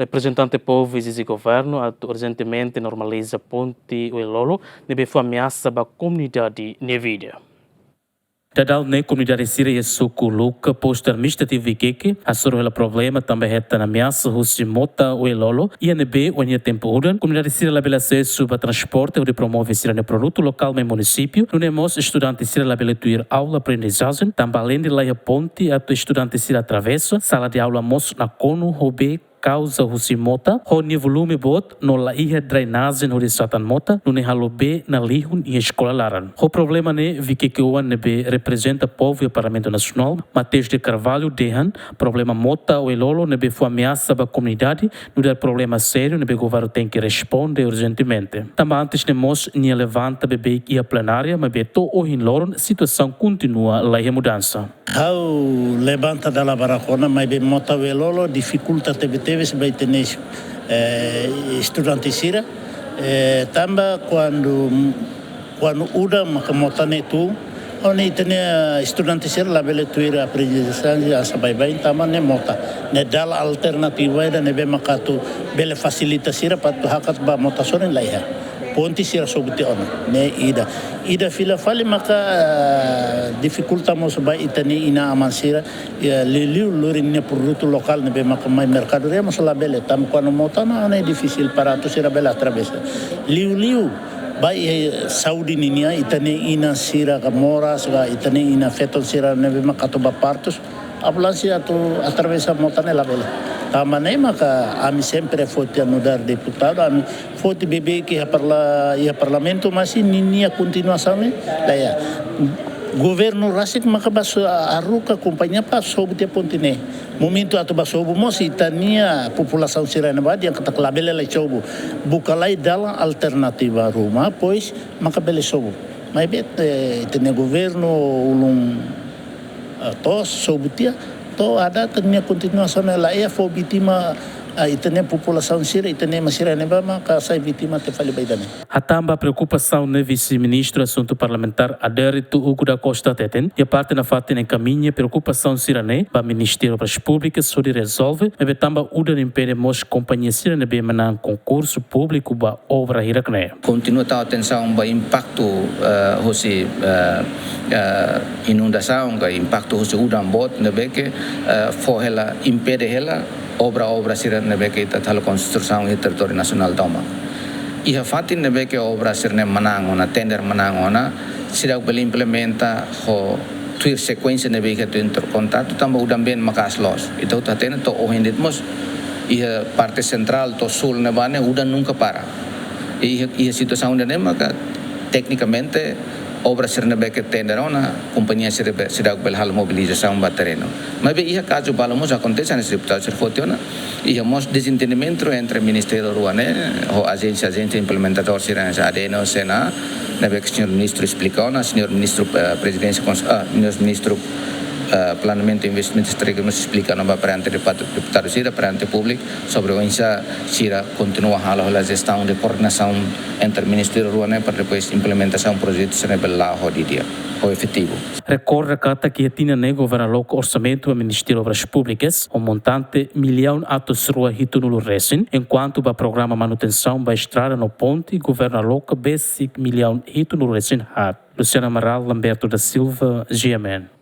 Reprezentante povu ezije Governu urgentemente normaliza ponte Welolo nebe foi ameasa para komunidade vida. Dadal ne komunidade sira e suku luka posto administrativo keke asoro ela problema também reta na ameasa husi mota Welolo e nebe onye tempo udan komunidade sira labela acesso para transporte onde promove sira ne produto local no município no nemos estudante sira labela tuir aula aprendizagem também além de lá a ponte ato estudante sira atravessa sala de aula mos na kono hobe causa husimota ho ni volume bot no la ihe drainagem ho satan mota no ne halobe na lihun e escola laran ho problema ne vike que o nebe representa povo e parlamento nacional Mateus de Carvalho dehan problema mota o Welolo nebe foi ameaça ba comunidade no der problema sério nebe governo tem que responder urgentemente também antes ne mos ni levanta bebê e a plenária mas beto o hinloron situação continua lá e mudança How levanta dalla baracona, mas bem mota Welolo dificulta teve se vai ter estudante sira também quando uda maka mota netu oni tem estudante sira lá bele tuira aprendizagem asa bem também ne mota ne dal alternativa da ne be makato bele facilita sira para hakat ba mota soren lá ponte sira sobute ona ne ida fila fale maka dificulta mos ba itani ina amansira liu lorin ne produto local ne be maka mai mercado remos la bele tam quando mota não é difícil para tu sira bela atravessa liu vai saudi ninia itani ina sira camoras ga itani ina feton sira ne be maka to ba partos ambulância tu atravessa mota ne la bele Tamane maka ami sempre fote anudar deputado ami fote bebê que ia parlamento mas ninia continuação lá ya governo rasik maka baso aruka companhia passou de pontine momento atu baso mos itania população sirena bad yang kata labele la chobo bukalai dala alternativa rumah pois maka bele sobo mas bet itene governo ulung tos sobutia to ada tenia continuação ela é for vítima itene população sira itene masira neba maka sai vítima te fale baidane hatamba preocupação ne vice-ministro assunto parlamentar adérito Hugo da Costa Teten e a parte na fate nem caminha preocupação sira ne para ministério das públicas sobre resolve e betamba uda impede mos companhia sira ne be manan concurso público ba obra hirakne continua ta atenção ba impacto hosi inundação ga impacto hosi udam bot ne be que for ela impede ela obra sira nebe que tal construção e território nacional toma e a fatin nebe que obra sira ne manangona tender manangona sira bel implementa ho tuir sequência nebe que tu intercontato tamba udam ben makas los itu tatena to ohendit mos e a parte central to sul nebane udan nunca para e a situação de maka tecnicamente obra sirnebe que tenderona companhia sirá bel hal mobilização batereno mas bem ia caso balamos acontece nesse deputado serfotiona e hemos desentendimento entre ministério ruane ou agência implementador sirá adeno sena nebe que senhor ministro explicou na senhor ministro presidência ministro planeamento e investimento estratégico nos explica nova perante deputado sira perante público sobre o insa sira continua a gestão de coordenação entre ministério ruane para depois implementação projeto cerebral lá o dia o efetivo recorda kata que tinha ne governo orçamento do ministério das públicas o montante milhão atos rua hitunulo recém enquanto o programa manutenção ba estrada no ponte governo local basic milhão hitunulo recém Luciana Amaral Lamberto da Silva GMN